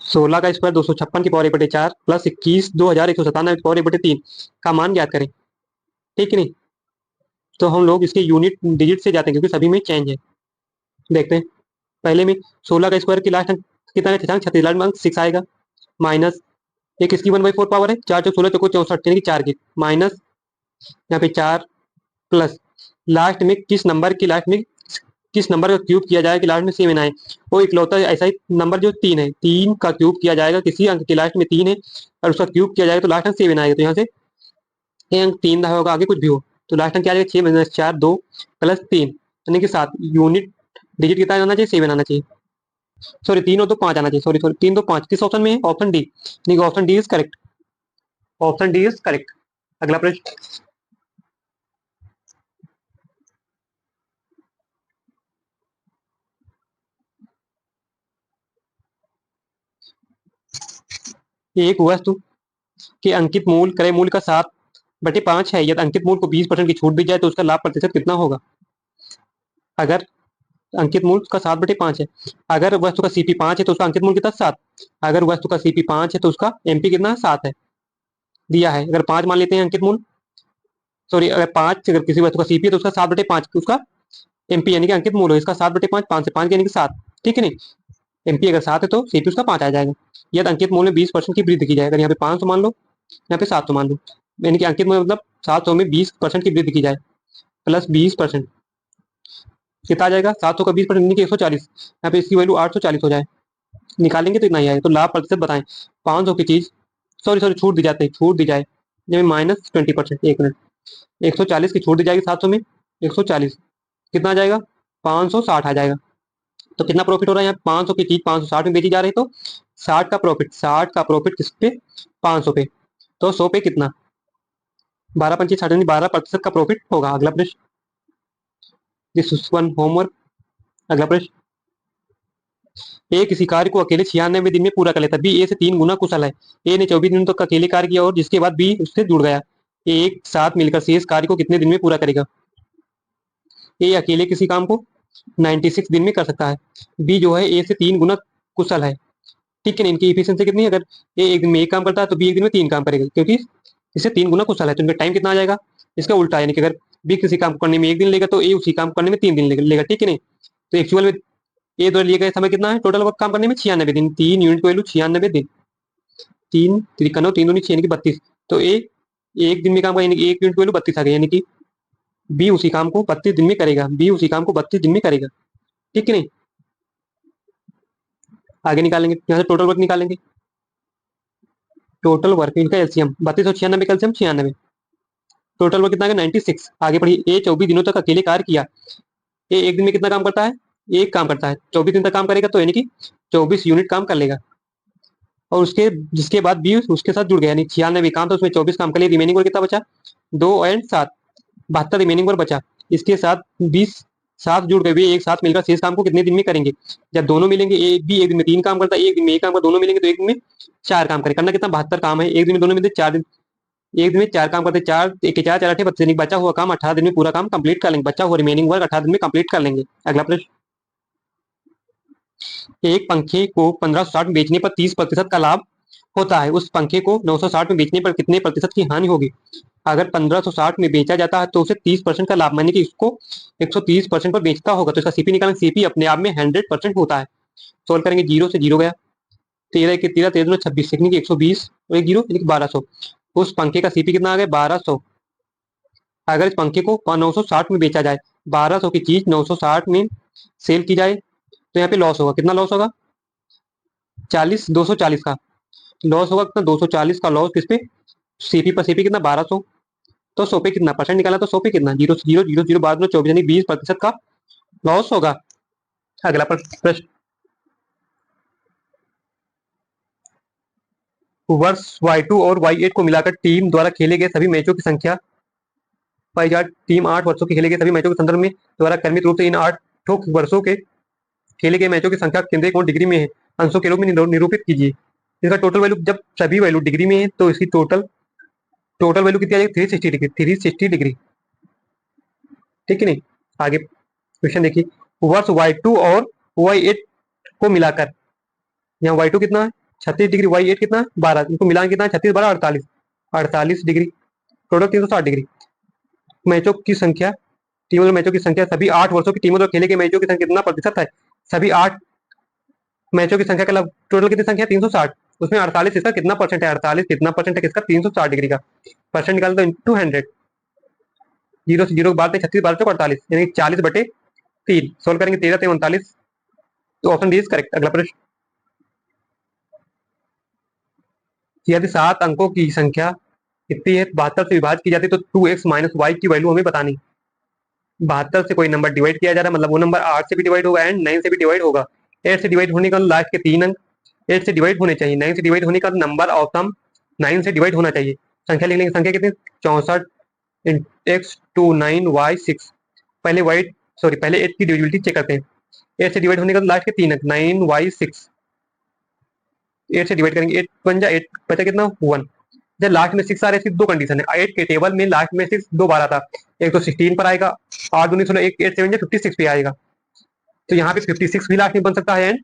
16 का स्क्वायर 256 की पावर 1/4 प्लस 21 2197 की पावर 1/3 का मान ज्ञात करें, ठीक है नहीं। तो हम लोग इसके यूनिट डिजिट से जाते हैं क्योंकि सभी में चेंज है। देखते हैं, पहले में 16 का स्क्वायर की लास्ट अंक कितना है 36, लास्ट अंक 6 आएगा, माइनस एक इसकी 1/4 पावर है, 4 चौक 16 चौको 64 यानी कि 4 की, माइनस यहाँ पे 4 प्लस लास्ट में किस नंबर का क्यूब किया जाएगा कि लास्ट में सेम आए, वो इकलौता ऐसा ही नंबर जो 3 है, 3 का क्यूब किया जाएगा, किसी अंक के लास्ट में 3 है और उसका क्यूब किया जाएगा तो लास्ट अंक 7 आएगा। तो यहाँ से ये अंक 3 होगा, आगे कुछ भी हो तो लास्ट अंक क्या आ जाएगा 6 - 4 2 प्लस 3 यानी कि 7, यूनिट डिजिट कितना आना चाहिए 7 आना चाहिए, सॉरी 3 हो तो 5 आना चाहिए, सॉरी सॉरी 3 तो 5, किस ऑप्शन में है ऑप्शन डी, यानी कि option D is correct, option D is correct. अगला प्रश्न, एक वस्तु के अंकित मूल्य क्रय मूल्य का 7/5 है, यदि अंकित मूल्य को 20% की छूट दी जाए तो उसका लाभ प्रतिशत कितना होगा। अगर अंकित मूल्य का 7/5 है, अगर वस्तु का सीपी 5 है तो उसका अंकित मूल्य कितना 7, अगर वस्तु का सीपी 5 है तो उसका एमपी कितना 7 है दिया है। अगर 5 मान लेते हैं अंकित मूल्य, सॉरी अगर 5 अगर किसी वस्तु का सीपी है तो उसका 7/5 उसका एमपी यानी कि अंकित मूल हो इसका 7/5, 5 से 5 यानी कि 7, ठीक है नहीं। एमपी अगर 7 है तो सीपी उसका 5 आ जाएगा। यदि अंकित मूल में 20% की वृद्धि की जाए, अगर यहाँ पे 500 मान लो, यहाँ पे 700 मान लो, यानी कि अंकित मूल मतलब 700 में 20% की वृद्धि की जाए प्लस 20%, कितना आ जाएगा? 700 का 20% यानी कि 140, यहाँ पे इसकी वैल्यू 840 हो जाए, निकालेंगे तो इतना ही आएगा। तो लाभ प्रतिशत बताएं, 500 की चीज, सॉरी सॉरी छूट दी जाती है, छूट दी जाए जब -20%, 1 मिनट, 140 की छूट दी जाएगी 700 में, 140 कितना आ जाएगा? 560 आ जाएगा। तो कितना प्रॉफिट हो रहा है यहाँ? 500 की चीज 560 में बेची जा रही है, तो 60 का प्रॉफिट, 60 का प्रॉफिट किस पे? 500 पे। तो 100 पे कितना? 12×5 = 60 यानी 12% का प्रॉफिट होगा। अगला प्रश्न, दिस वन होमवर्क। अगला प्रश्न, ए किसी कार्य को अकेले 96 दिन में पूरा कर लेता है, बी ए से 3 गुना कुशल है। ए ने 24 दिनों तक अकेले कार्य किया और जिसके बाद बी उससे जुड़ गया, ए एक साथ मिलकर शेष कार्य को कितने दिन में पूरा करेगा? ए अकेले किसी काम को 96 दिन में कर सकता है, बी जो है ए से 3 गुना कुशल है, ठीक है ना। इनकी इफिशियंसी कितनी है? अगर ए एक दिन में एक काम करता है तो बी एक दिन में 3 काम करेगा, क्योंकि इससे 3 गुना कुशल है। तो इनका टाइम कितना आ जाएगा? इसका उल्टा, यानी कि अगर बी किसी काम को करने में 1 दिन लेगा तो ए उसी काम को करने में 3 दिन लेगा, ठीक है नहीं। तो एक्चुअल में ए द्वारा लिए गए समय कितना है टोटल वर्क काम करने में? 96 दिन। 3 यूनिट की वैल्यू 96 दिन, 3 3 दूनी 6 यानी कि 32। तो ए एक दिन में काम करेगा, यानी कि 1 यूनिट की वैल्यू 32 आ गई, यानी कि बी उसी काम को 32 दिन में करेगा, बी उसी काम को 32 दिन में करेगा, ठीक है नहीं। आगे निकालेंगे, यहाँ से टोटल वर्क निकालेंगे। टोटल वर्क इनका एलसीएम 32 और 96 का एलसीएम 96, टोटल वर्क कितना है? 96। आगे बढ़िए, ए 24 दिनों तक अकेले कार्य किया, ए एक दिन में कितना काम करता है? एक काम करता है, 24 दिन तक काम करेगा तो यानी कि 24 यूनिट काम कर लेगा। और उसके जिसके बाद बी उसके साथ जुड़ गया, यानी 96 काम था उसमें 24 काम कर लिया, रिमेनिंग वर्क कितना बचा? 2 और 7, 72 रिमेनिंग वर्क बचा। इसके साथ 20 साथ जुड़ गए, वे एक साथ मिलकर शेष काम को कितने दिन में करेंगे? जब दोनों मिलेंगे, ए बी एक दिन में 3 काम करता है, एक दिन में 1 काम करता, दोनों मिलेंगे तो एक दिन में 4 काम करें। करना कितना? 72 काम है, एक दिन में दोनों मिलते 4 दिन, एक दिन में 4 काम करते, 4 एक 4 4 8 32, बचा हुआ काम 18 दिन में पूरा काम कंप्लीट कर लेंगे, बचा हुआ रिमेनिंग वर्क 18 दिन में कंप्लीट कर लेंगे। अगला प्रश्न, एक पंखे को 1560 में बेचने पर 30% का लाभ होता है, उस पंखे को 960 में बेचने पर कितने प्रतिशत की हानि होगी? अगर 1560 में बेचा जाता है तो उसे 30% का लाभ, मानी कि इसको 130% पर बेचता होगा, तो इसका सीपी निकालेंगे। सीपी अपने आप में 100% होता है। सोल्व करेंगे, 0 से 0 गया, 13 के 13, 13 26, सेकंड की 120 और एक 0 यानी कि 1200। उस पंखे का सीपी कितना आ गया? 1200। अगर इस पंखे को 960 में बेचा जाए, 1200 की चीज 960 में सेल की जाए, तो यहाँ पे लॉस होगा। कितना लॉस होगा? 40, 240 का लॉस होगा। कितना? 240 का लॉस किस पे? सीपी पर। सीपी कितना? 1200। तो 100 पे कितना परसेंट निकाला? तो 100 पे कितना? 0 0 0 0 बाद में 24 यानी 20% का लॉस होगा। अगला प्रश्न, वर्ष Y2 और Y8 को मिलाकर टीम द्वारा खेले गए सभी मैचों की संख्या पाई जाट। टीम 8 वर्षों के खेले गए सभी मैचों के संदर्भ में द्वारा क्रमित रूप से इन 8 वर्षों के खेले गए मैचों की संख्या केंद्रीय कोण डिग्री में है, अंशों के रूप में निरूपित कीजिए। इसका टोटल वैल्यू, जब सभी वैल्यू डिग्री में है तो इसकी टोटल टोटल वैल्यू कितनी आ जाएगी? 360 डिग्री, 360 डिग्री, ठीक है नहीं। आगे क्वेश्चन देखिए, वर्ष Y2 और Y8 को मिलाकर, यहाँ Y2 कितना है? 36 डिग्री, Y8 कितना है? 12, इनको मिलाकर कितना है? 36 12 48, 48 डिग्री, टोटल 360 डिग्री। मैचों की संख्या, टीमों में मैचों की संख्या, सभी 8 वर्षों की टीमों द्वारा खेले गए मैचों की संख्या कितना प्रतिशत है? सभी 8 मैचों की संख्या का टोटल कितनी संख्या? 360, उसमें 48 इसका कितना परसेंट है? 48 कितना परसेंट है किसका? 360 डिग्री का। परसेंट निकाल दो इंटू 100, 0 से 0 के बाद 36 12 48 यानी 40/3। सोल्व करेंगे, 13 से 39, तो ऑप्शन डी इज करेक्ट। अगला प्रश्न, यदि 7 अंकों की संख्या कितनी है 72 से विभाजित की जाती है तो 2x - y की वैल्यू हमें बतानी। 72 से कोई नंबर डिवाइड किया जा रहा है, मतलब वो नंबर 8 से भी डिवाइड होगा एंड 9 से भी डिवाइड होगा। 8 से डिवाइड होने का लास्ट के 3 अंक 8 से डिवाइड होने चाहिए, 9 से डिवाइड होने का नंबर ऑफ सम 9 से डिवाइड होना चाहिए। संख्या लिख लेंगे, संख्या कितनी? 64 x 2 9 y 6। पहले वाइट सॉरी पहले 8 की डिविजिबिलिटी चेक करते हैं। 8 से डिवाइड होने का लास्ट के 3 अंक 9 y 6, 8 से डिवाइड करेंगे, 8 बन जा 8 बचा कितना? 1। जब लास्ट में 6 आ रहे थे, दो कंडीशन है 8 के टेबल में, लास्ट में 6 दो बार आता, एक तो 16 पर आएगा, 8 दूनी 16, 8 7 56 पे आएगा। तो यहाँ पे 56 भी लास्ट में बन सकता है एंड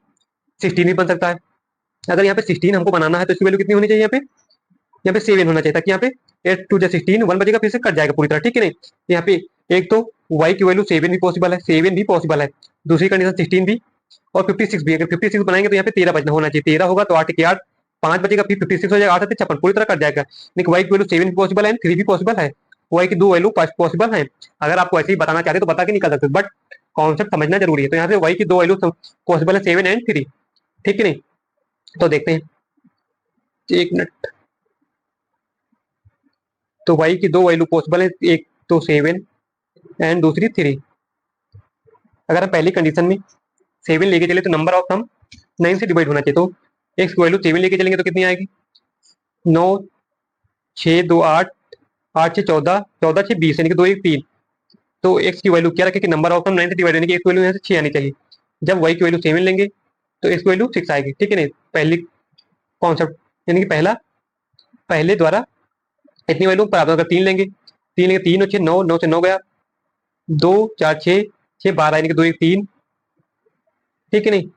16 भी बन सकता है। अगर यहाँ पे 16 हमको बनाना है तो इसकी वैल्यू कितनी होनी चाहिए? यहाँ पे 7 होना चाहिए, ताकि यहाँ पे 8 2 16 1 बजेगा, फिर से कट जाएगा पूरी तरह, ठीक है नहीं। यहाँ पे एक तो y की वैल्यू 7 भी पॉसिबल है, 7 भी पॉसिबल है, दूसरी कंडीशन 16 भी और 56 भी। अगर 56 बनाएंगे तो यहाँ पे 13 बचना होना चाहिए, 13 होगा तो 8 के 8, 5 बचेगा, फिर 56 हो जाएगा, 8 56 पूरी तरह कट जाएगा। लेकिन y की वैल्यू 7 भी पॉसिबल है, 3 भी पॉसिबल है, y की दो वैल्यू पॉसिबल है। अगर आपको ऐसे ही बताना चाहते तो बता के निकल सकते, बट कॉन्सेप्ट समझना जरूरी है। तो यहाँ से y की दो वैल्यू पॉसिबल है, 7 एंड 3। ठीक है नहीं, तो देखते हैं, एक मिनट। तो y की दो वैल्यू पॉसिबल है, एक तो 7 एंड दूसरी 3। अगर हम पहली कंडीशन में 7 लेके चले तो नंबर ऑफ सम 9 से डिवाइड होना चाहिए। तो x की वैल्यू 7 लेके चलेंगे तो कितनी आएगी, 9 6 2 8, 8 6 14, 14 6 20, यानी कि 2 1 3। तो x की वैल्यू क्या रखे कि नंबर ऑफ सम 9 से डिवाइड, यानी कि x की वैल्यू यहाँ से 6 आनी चाहिए। जब y की वैल्यू 7 लेंगे तो x की वैल्यू 6 आएगी। ठीक है नहीं, पहली कॉन्सेप्ट, यानी कि पहला पहले द्वारा इतनी वैल्यू प्राप्त। अगर 3 लेंगे, 3 लेंगे, 3 और 6 9, 9 से 9 गया, 2 4 6 6 12, यानी कि 2 1 3। ठीक है नहीं,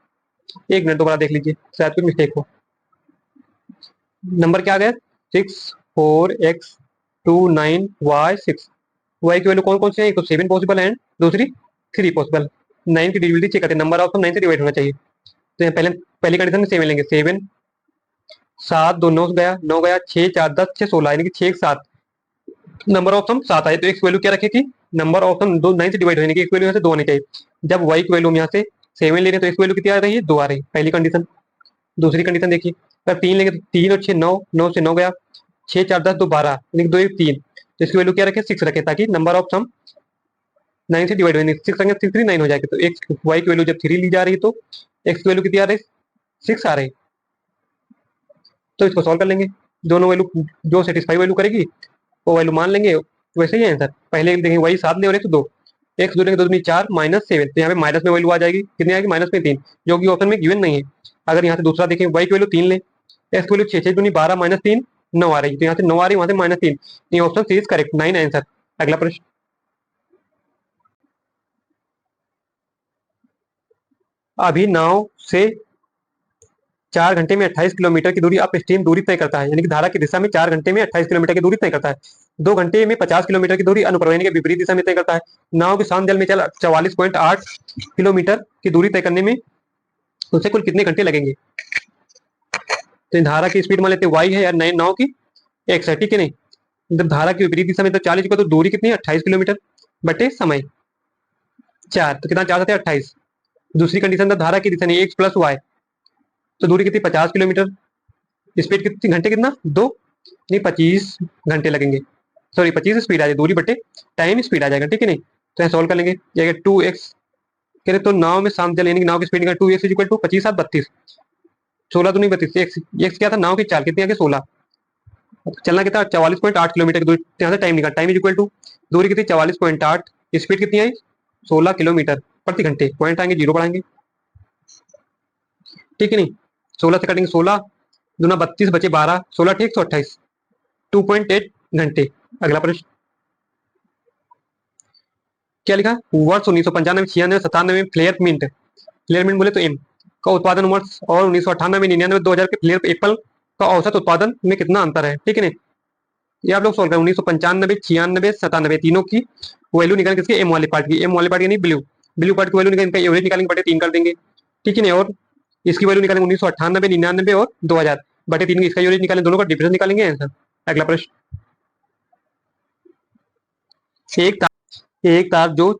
एक मिनट दोबारा देख लीजिए, शायद कुछ मिस्टेक हो। नंबर क्या आ गया, 6 4 x 2 9 y 6। वाई की वैल्यू कौन कौन सी है, एक तो 7 पॉसिबल है, दूसरी 3 पॉसिबल। 9 की डिविजिबिलिटी चेक करते हैं, नंबर ऑफ 9 से डिवाइड होना चाहिए। तो यहाँ पहले पहली कंडीशन में 7 लेंगे, 7 7 2 9 गया, 9 गया, 6 4 10 6 16, यानी कि 6 7, नंबर ऑफ सम 7 आए। तो एक्स वैल्यू क्या रखेगी, नंबर ऑफ सम 9 से डिवाइड होने की एक्स वैल्यू यहाँ से 2 आनी चाहिए। जब वाई की वैल्यू हम यहाँ से 7 ले रहे हैं तो एक्स वैल्यू कितनी आ रही है, 2 आ रही है, पहली कंडीशन। दूसरी कंडीशन देखिए, अगर 3 लेंगे तो 3 और 6 9, 9 से 9 गया, 6 4 10 2 12, यानी कि 2 1 3। तो इसकी वैल्यू क्या रखे, 6 रखे, ताकि नंबर ऑफ सम 9 से डिवाइड होने, 6 रखेंगे 6 3 9 हो जाएगी। तो एक्स वाई की वैल्यू जब 3 ली जा रही है तो एक्स की वैल्यू कितनी आ रही है, 6 आ रही है। तो इसको सॉल्व कर लेंगे, दोनों वैल्यू जो सेटिस्फाई वैल्यू करेगी वो वैल्यू मान लेंगे। वैसे ही आंसर पहले देखेंगे, वही 7 ले और एक 2, एक्स दो लेंगे, 2 दूनी 4 -7, तो यहाँ पे माइनस में वैल्यू आ जाएगी, कितनी आएगी, -3, जो कि ऑप्शन में गिवन नहीं है। अगर यहाँ से दूसरा देखें, वाई की वैल्यू 3 ले, एक्स की वैल्यू 6 6 दूनी 12 -3 9 आ रही है, तो यहाँ से 9 आ रही है, वहां से -3, ये option C is correct, 9 answer. अगला प्रश्न, अभी नाव से 4 घंटे में 28 किलोमीटर की दूरी अप स्ट्रीम दूरी तय करता है, यानी कि धारा की दिशा में 4 घंटे में 28 किलोमीटर की दूरी तय करता है। 2 घंटे में 50 किलोमीटर की दूरी अनुप्रवेश के विपरीत दिशा में तय करता है। नाव के शांत जल में चल 44.8 किलोमीटर की दूरी तय करने में उसे कुल कितने घंटे लगेंगे। तो धारा की स्पीड मान लेते हैं वाई है यार, नए नाव की एक्स है। ठीक है नहीं, जब धारा की विपरीत दिशा में तो 40 का, तो दूरी कितनी है, 28 किलोमीटर बटे समय 4, तो कितना 4 आते हैं 28। दूसरी कंडीशन था धारा की दिशा नहीं, एक्स प्लस वाई, तो दूरी कितनी 50 किलोमीटर, स्पीड कितनी घंटे कितना 2, नहीं 25 घंटे लगेंगे, सॉरी 25 स्पीड आ जाएगी, दूरी बटे टाइम स्पीड आ जाएगा। ठीक है नहीं, तो यहाँ सॉल्व कर लेंगे, जाएगा 2x, कह रहे तो नाव में शांत जल यानी कि नाव की स्पीड का 2x इक्वल टू 25 7 32, 16 दूनी 32, एक्स क्या था नाव की चाल, कितनी आगे 16, चलना कितना 44.8 किलोमीटर की दूरी, तो यहाँ से टाइम निकाल, टाइम इज इक्वल टू दूरी कितनी 44.8, स्पीड कितनी आई 16 किलोमीटर प्रति घंटे, पॉइंट आएंगे जीरो बढ़ाएंगे। ठीक है नहीं, 16 से कटेंगे 16 दूना 32 बचे 12, 16 ठीक 128, 2.8 घंटे। अगला प्रश्न, क्या लिखा, वर्ष 1995 96 97 में फ्लेयर मिंट, फ्लेयर मिंट बोले तो एम का उत्पादन वर्ष और 1998 99 2000 के फ्लेयर एप्पल का औसत उत्पादन में कितना अंतर है। ठीक है नहीं, ये आप लोग सोल्व करें, 1995 96 97 तीनों की वैल्यू निकालेंगे, किसके एम वाले पार्ट की, एम वाले पार्ट की नहीं ब्लू, ब्लू पार्ट की वैल्यू निकालेंगे, इनका एवरेज निकालेंगे, बटे 3 कर देंगे। ठीक है नहीं, और इसकी वैल्यू निकालेंगे 1998 99 और 2000 बटे 3, इसका एवरेज निकालेंगे, दोनों का डिफरेंस निकालेंगे आंसर। अगला प्रश्न, एक तार जो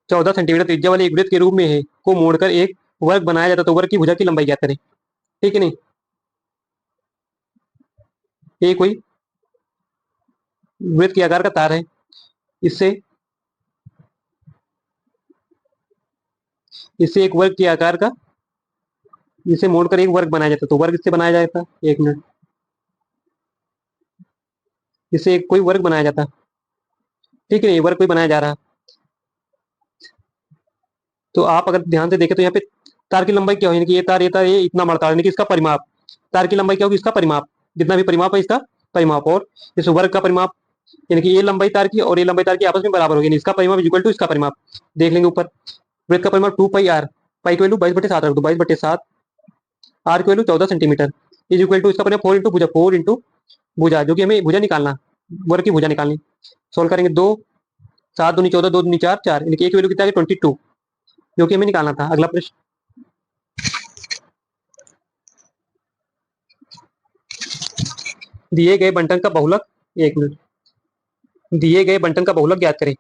14 सेंटीमीटर त्रिज्या वाले एक वृत्त के रूप में है को मोड़कर एक वर्ग बनाया जाता है, तो वर्ग की भुजा की लंबाई ज्ञात करें। ठीक है नहीं, ये कोई वृत्त के आकार का तार है, इससे इससे एक वर्ग के आकार का, इसे मोड़कर एक वर्ग बनाया जाता है, तो वर्ग इससे बनाया जाता है, एक मिनट, इससे एक कोई वर्ग बनाया जाता है। ठीक है नहीं, वर्ग कोई बनाया जा रहा है, तो आप अगर ध्यान से देखें तो यहाँ पे तार की लंबाई क्या होगी, ये इतना बड़ा तार, यानी कि इसका परिमाप, तार की लंबाई क्या होगी, इसका परिमाप, जितना भी परिमाप है इसका परिमाप, और इस वर्ग का परिमाप, यानी कि ये लंबाई तार की और ये लंबाई तार की आपस में बराबर होगी, इसका परिमाप इक्वल टू इसका परिमाप। देख लेंगे ऊपर, वृत्त का परिमाप 2 पाई आर, पाई की वैल्यू 22/7 रख दो, 22/7, आर की वैल्यू 14 सेंटीमीटर, इज इक्वल टू इसका परिमाप 4 इंटू भुजा, 4 इंटू भुजा, जो कि हमें भुजा निकालना, वर्ग की भुजा निकालनी। सोल्व करेंगे 2 7 दूनी 14, 2 दूनी 4, 4, यानी कि एक वैल्यू कितना है 22, जो कि हमें निकालना था। अगला प्रश्न, दिए गए बंटन का बहुलक, एक मिनट, दिए गए बंटन का बहुलक ज्ञात करें।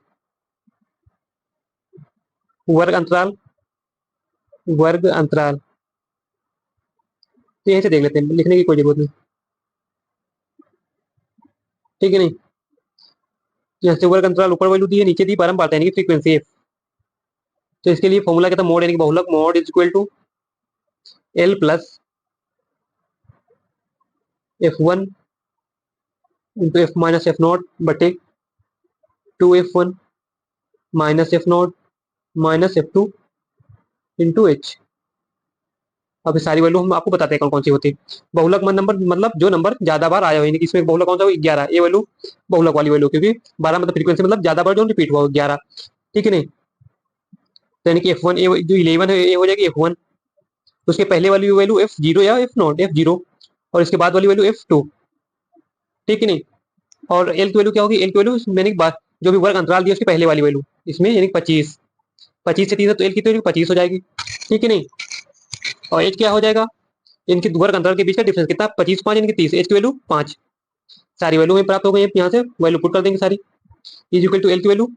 वर्ग अंतराल, वर्ग अंतराल, तो यहीं से देख लेते हैं, लिखने की कोई जरूरत नहीं, ठीक है नहीं। यहाँ से वर्ग अंतराल ऊपर वैल्यू दी है, नीचे दी बारंबार यानी कि फ्रीक्वेंसी एफ। तो इसके लिए फॉर्मूला क्या था, मोड यानी कि बहुलक, mode is equal to L plus F1 into F minus F naught बटे 2F1 minus F naught minus F2 into H. अब ये सारी वैल्यू हम आपको बताते हैं कौन कौन सी होती है। बहुलक नंबर मतलब जो नंबर ज्यादा बार आया हो, यानी कि इसमें बहुलक कौन सा 11, ये वैल्यू बहुलक वाली वैल्यू, क्योंकि 12 मतलब फ्रीक्वेंसी मतलब ज्यादा बार जो रिपीट हुआ 11, ठीक है नहीं। तो यानी कि F1 जो 11 है ये हो जाएगी F1, उसके पहले वाली वैल्यू F0 या एफ नॉट F0, और इसके बाद वाली वैल्यू F2, ठीक है नहीं। और एल की वैल्यू क्या होगी, एल की वैल्यू मैंने जो भी वर्ग अंतराल दिया उसकी पहले वाली वैल्यू, इसमें यानी 25, 25 से 3 है तो एल की वैल्यू 25 हो जाएगी, ठीक है नहीं। और एच क्या हो जाएगा, इनकी वर्ग अंतराल के बीच का डिफरेंस कितना, 25 5 यानी कि 30, एच की वैल्यू 5। सारी वैल्यू हमें प्राप्त हो गई, यहाँ से वैल्यू पुट कर देंगे सारी। इज इक्वल टू एल की वैल्यू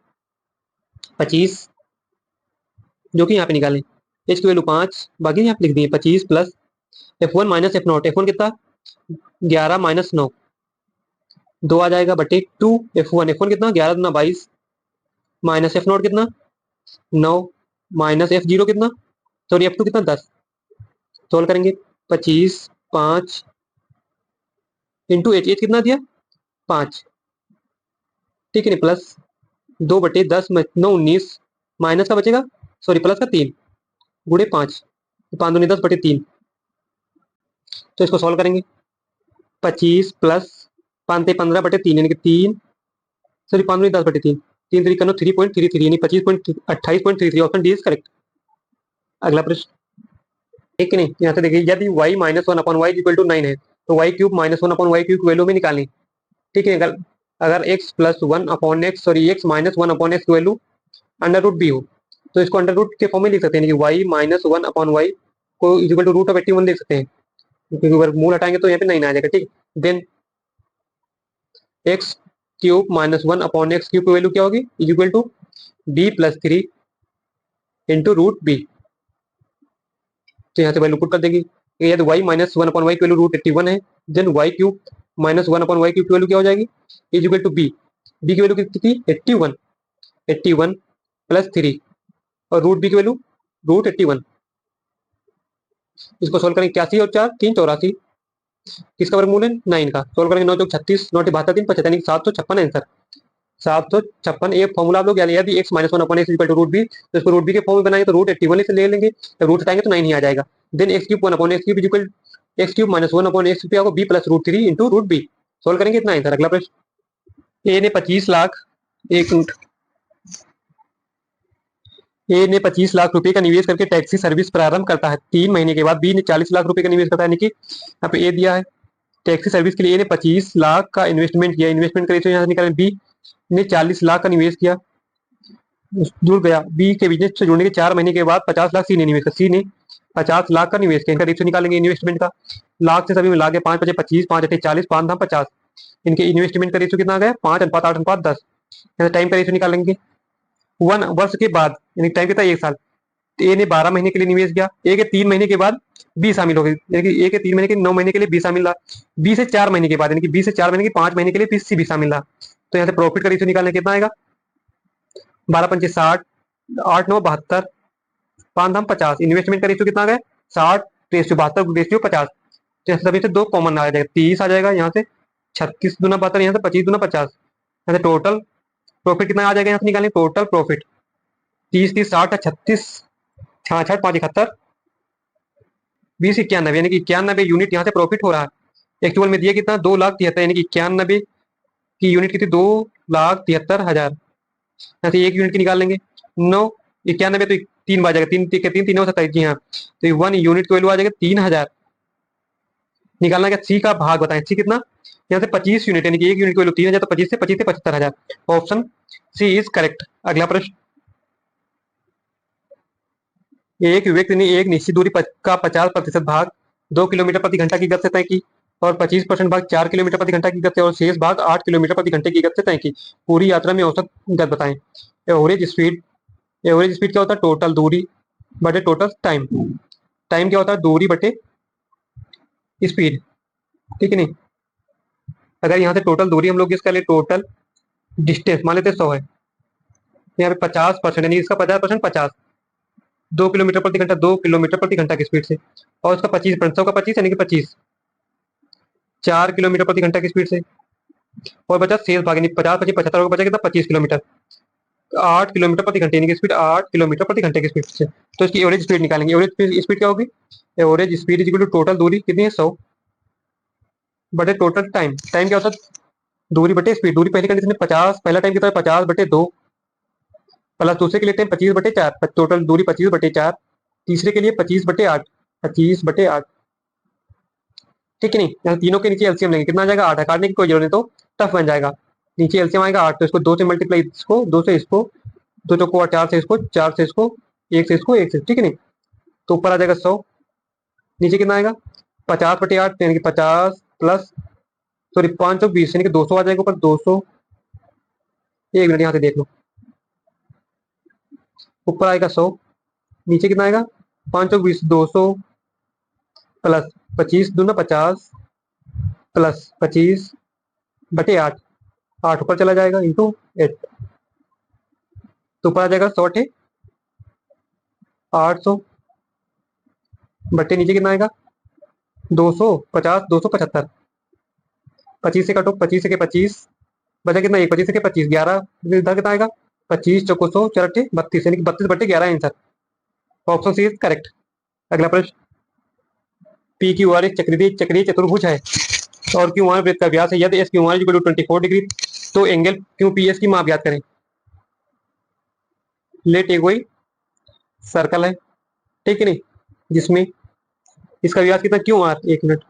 25, जो कि यहाँ पे निकालें, एच की वैल्यू 5, बाकी यहाँ पे लिख दिए 25 plus F1 minus F not, F1 कितना 11 माइनस 9, 2 आ जाएगा बटे 2 F1, F1 कितना 11 दूना 22 माइनस एफ नॉट कितना 9 माइनस F0 कितना, सॉरी F2 कितना 10, सोल्व करेंगे 25 5 इंटू एच, एच कितना दिया 5, ठीक है नहीं, प्लस 2/10 में 9 19, माइनस का बचेगा, सॉरी प्लस का 3 गुड़े 5, 5 दूनी 10/3, तो इसको सॉल्व करेंगे 25 प्लस 5 15/3 यानी कि 3, सॉरी 5 दूनी 10/3, 3 3 करो 3.33 यानी 25.28.33, ऑप्शन डी इज करेक्ट। अगला प्रश्न, ठीक है नहीं, यहाँ से देखिए यदि y माइनस 1/y=9 है तो y³ - 1/y³ की वैल्यू में निकालें, ठीक है। अगर अगर x plus 1/x, sorry x minus 1/x की वैल्यू अंडर रूट बी हो, तो इसको अंडर रूट के फॉर्म में लिख सकते हैं, यानी कि y माइनस 1/y को इक्वल टू रूट ऑफ 81 लिख सकते हैं, क्योंकि अगर मूल हटाएंगे तो यहाँ पे 9 आ जाएगा, ठीक। देन x³ - 1/x³ की वैल्यू क्या होगी, equal to b+3 into root B, तो यहाँ से वैल्यू पुट कर देंगे। यदि y माइनस 1/y की वैल्यू √81 है, देन y³ - 1/y³ की वैल्यू क्या हो जाएगी, is equal to B, B की वैल्यू कितनी थी 81, 81 प्लस 3 और रूट बी की वैल्यू √81, इसको सोल्व करेंगे 81 और 4 3 84, किसका वर्गमूल है 9 का, सोल्व करेंगे 9 चौक 36, 9 72 3 75 यानी 756 आंसर, 756। ये फॉर्मूला आप लोग यदि x minus 1/x equal to root B, तो इसको रूट बी के फॉर्म में बनाएंगे तो √81 से ले लेंगे, तो रूट हटाएंगे तो 9 ही आ जाएगा। Then x³ 1/x³ equal x³ - 1/x³ क्या होगा b plus √3 into root B, solve करेंगे इतना आंसर। अगला प्रश्न, ए ने 25 लाख, एक मिनट, ए ने 25 लाख रुपए का निवेश करके टैक्सी सर्विस प्रारंभ करता है, 3 महीने के बाद बी ने 40 लाख रुपए का निवेश करता है, यानी कि यहाँ पे ए दिया है टैक्सी सर्विस के लिए, ए ने 25 लाख का इन्वेस्टमेंट किया, इन्वेस्टमेंट का रेशियो यहाँ से निकालें, बी ने 40 लाख का निवेश किया, जुड़ गया, बी के बिजनेस से जुड़ने के 4 महीने के बाद 50 लाख सी ने निवेश किया, सी ने 50 लाख का निवेश किया, इनका रेशियो निकालेंगे इन्वेस्टमेंट का, लाख से सभी मिला के 5 × 5 = 25, 5 × 40, 5 × 50, इनके इन्वेस्टमेंट का रेशियो कितना आ गया 5:8:10, यहाँ टाइम का रेशियो निकालेंगे 1 वर्ष के बाद, यानी टाइम कितना 1 साल, ए ने 12 महीने के लिए निवेश किया, ए के 3 महीने के बाद बी शामिल हो गई, यानी कि ए के 3 महीने के 9 महीने के लिए बी शामिल रहा, बी से 4 महीने के बाद, यानी कि बी से 4 महीने के 5 महीने के लिए सी भी शामिल रहा, तो यहाँ से प्रॉफिट का रेशियो निकालने कितना आएगा 12 × 5 = 60, 8 9 72, 5 धाम 50, इन्वेस्टमेंट का रेशियो कितना आ गया 60:72:50, तो यहाँ से सभी से 2 कॉमन आ जाएगा 30 आ जाएगा, यहाँ से 36 दूना 72, यहाँ से 25 दूना 50, यहाँ से टोटल प्रॉफिट कितना आ जाएगा, यहाँ से निकालेंगे टोटल प्रॉफिट 30 30 60 36 66 5 71 20 91, यानी कि 91 यूनिट यहाँ से प्रॉफिट हो रहा है। एक्चुअल में दिया कितना 2,73,000, यानी कि 91 की यूनिट कितनी 2,73,000, यहाँ से 1 यूनिट की निकाल लेंगे 9 91, तो 3 बार जाएगा, 3 3 3 9 27, जी हाँ, तो 1 यूनिट की वैल्यू आ जाएगा 3,000, निकालना क्या, सी का भाग बताएं, सी कितना, यहाँ से 25 यूनिट, यानी कि एक यूनिट की वैल्यू 3,000, तो 25 से 75,000। Option C is correct. अगला प्रश्न, एक व्यक्ति ने एक निश्चित दूरी का 50% भाग 2 किलोमीटर प्रति घंटा की गति से तय की, और 25% भाग 4 किलोमीटर प्रति घंटा की गति से, और शेष भाग 8 किलोमीटर प्रति घंटे की गति से तय की। पूरी यात्रा में औसत गति बताएं। एवरेज स्पीड, एवरेज स्पीड क्या होता है, टोटल दूरी बटे टोटल टाइम। टाइम क्या होता है, दूरी बटे स्पीड, ठीक है नहीं। अगर यहाँ से टोटल दूरी हम लोग इसका ले, टोटल डिस्टेंस मान लेते 100 है, यहाँ पे 50%, यानी इसका 50%, 50, 2 किलोमीटर प्रति घंटा, 2 किलोमीटर प्रति घंटा की स्पीड से, और उसका 25%, 100 का 25 यानी कि 25, 4 किलोमीटर प्रति घंटा की स्पीड से, और बचा शेष भाग, यानी 50, 25, 75 होगा, बचा कितना, 25 किलोमीटर, 8 किलोमीटर प्रति घंटे, यानी कि स्पीड 8 किलोमीटर प्रति घंटे की स्पीड से। तो इसकी एवरेज स्पीड निकालेंगे। एवरेज स्पीड क्या होगी, average speed is equal to total दूरी कितनी है, 100 बटे टोटल टाइम। टाइम क्या होता है, दूरी बटे स्पीड। दूरी पहली कंडीशन में 50, पहला टाइम कितना है, 50/2, प्लस दूसरे के लिए टाइम 25/4, टोटल दूरी 25/4, तीसरे के लिए 25/8, 25/8, ठीक है नहीं। यहाँ तीनों के नीचे एलसीएम लेंगे, कितना आ जाएगा, 8 है, काटने की कोई जरूरत नहीं, तो टफ बन जाएगा। नीचे एलसीएम आएगा 8, तो इसको 2 से मल्टीप्लाई, इसको 2 से इसको, 2 चौको 4 से इसको, 4 से इसको, 1 से इसको, 1 से, ठीक है नहीं। तो ऊपर आ जाएगा 100, नीचे कितना आएगा, 50/8, यानी कि 50 प्लस, सॉरी 520, यानी कि 200 आ जाएगा ऊपर, 200, एक मिनट यहाँ से देख लो, ऊपर आएगा 100, नीचे कितना आएगा, 520, 200 प्लस 25×2 = 50 प्लस 25/8, 8 ऊपर चला जाएगा इंटू 8, तो ऊपर आ जाएगा 100 800 बट्टे नीचे कितना आएगा, 250, 275, 25 से काटो, 25 से के 25, बचा कितना, एक 25 से के 25, 11, इधर कितना आएगा, 25 चौको 100, 4 32, यानी कि 32/11 answer. Option C is correct. अगला प्रश्न, पी क्यू आर एक चक्रीय चतुर्भुज है, और क्यू आर वृत्त का व्यास है, यदि S Q R equal to 24 degree, तो एंगल क्यू पी एस की माप याद करें। लेट एक कोई सर्कल है, ठीक है नहीं, जिसमें इसका व्यास कितना, क्यू आर, एक मिनट,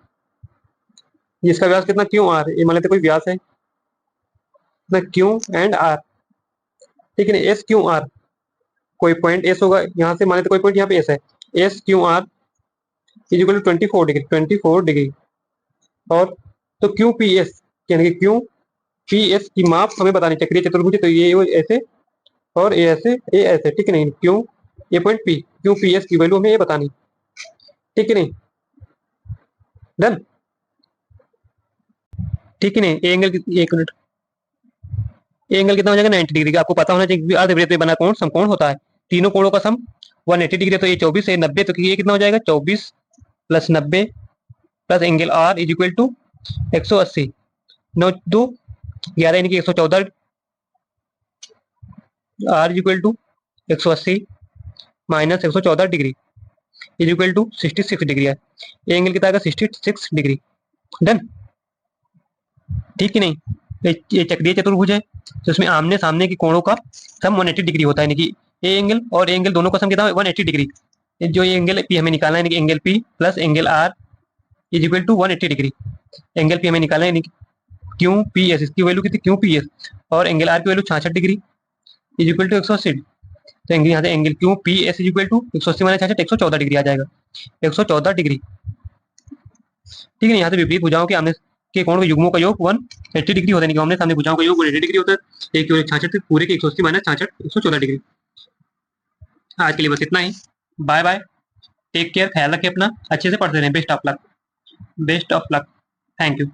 इसका व्यास कितना, क्यू आर, ये मान लेते कोई व्यास है ना, क्यू एंड आर, ठीक है नहीं, एस क्यू आर, कोई पॉइंट एस होगा, यहाँ से मान लेते कोई पॉइंट यहाँ पे एस है, S Q R is equal to 24 degree, 24 degree, और तो क्यू पी एस, यानी कि क्यू पी एस की माप हमें बतानी चक्रीय चतुर्भुज, तो ये ऐसे, और ये ऐसे, ठीक है नहीं, क्यू ये point P, Q P S की वैल्यू हमें ये बतानी, ठीक है नहीं, डन, ठीक है नहीं। एंगल, एक मिनट, एंगल कितना हो जाएगा, 90 डिग्री का, आपको पता होना चाहिए, अर्धवृत्त में बना कोण समकोण होता है, तीनों कोणों का सम 180 डिग्री, तो ये 24 है, 90, तो ये कितना हो जाएगा, 24 plus 90 plus angle R is equal to 180, 9×2 = 11, यानी कि 114, R is equal to 180 minus 114 degree is equal to 66 degree है। ये एंगल कितना आएगा, 66 डिग्री, डन, ठीक है नहीं। ये चक्रीय चतुर्भुज है, तो इसमें आमने सामने के कोणों का सम 180 डिग्री होता है, यानी कि ए एंगल और एंगल दोनों का सम कितना है, 180 डिग्री। जो ये एंगल पी हमें निकालना है, यानी कि angle P plus angle R is equal to 180 degree. Angle P हमें निकालना है, यानी कि क्यू पी एस, इसकी वैल्यू कितनी, क्यू पी एस, और एंगल आर की value 66 degree is equal to 180, तो एंगल यहाँ से angle Q P S is equal to 180 minus 66, 114 degree आ जाएगा, 114 डिग्री, ठीक है। यहाँ से विपरीत भुजाओं के आमने के कोण के युग्मों का योग 180 डिग्री होता है, आमने सामने भुजाओं का योग 180 डिग्री होता है, एक की वैल्यू 66, पूरे के 180 माइनस 66, 114 डिग्री। आज के लिए बस इतना ही, बाय बाय, टेक केयर, ख्याल रखें अपना, अच्छे से पढ़ते रहें, best of luck, best of luck, thank you.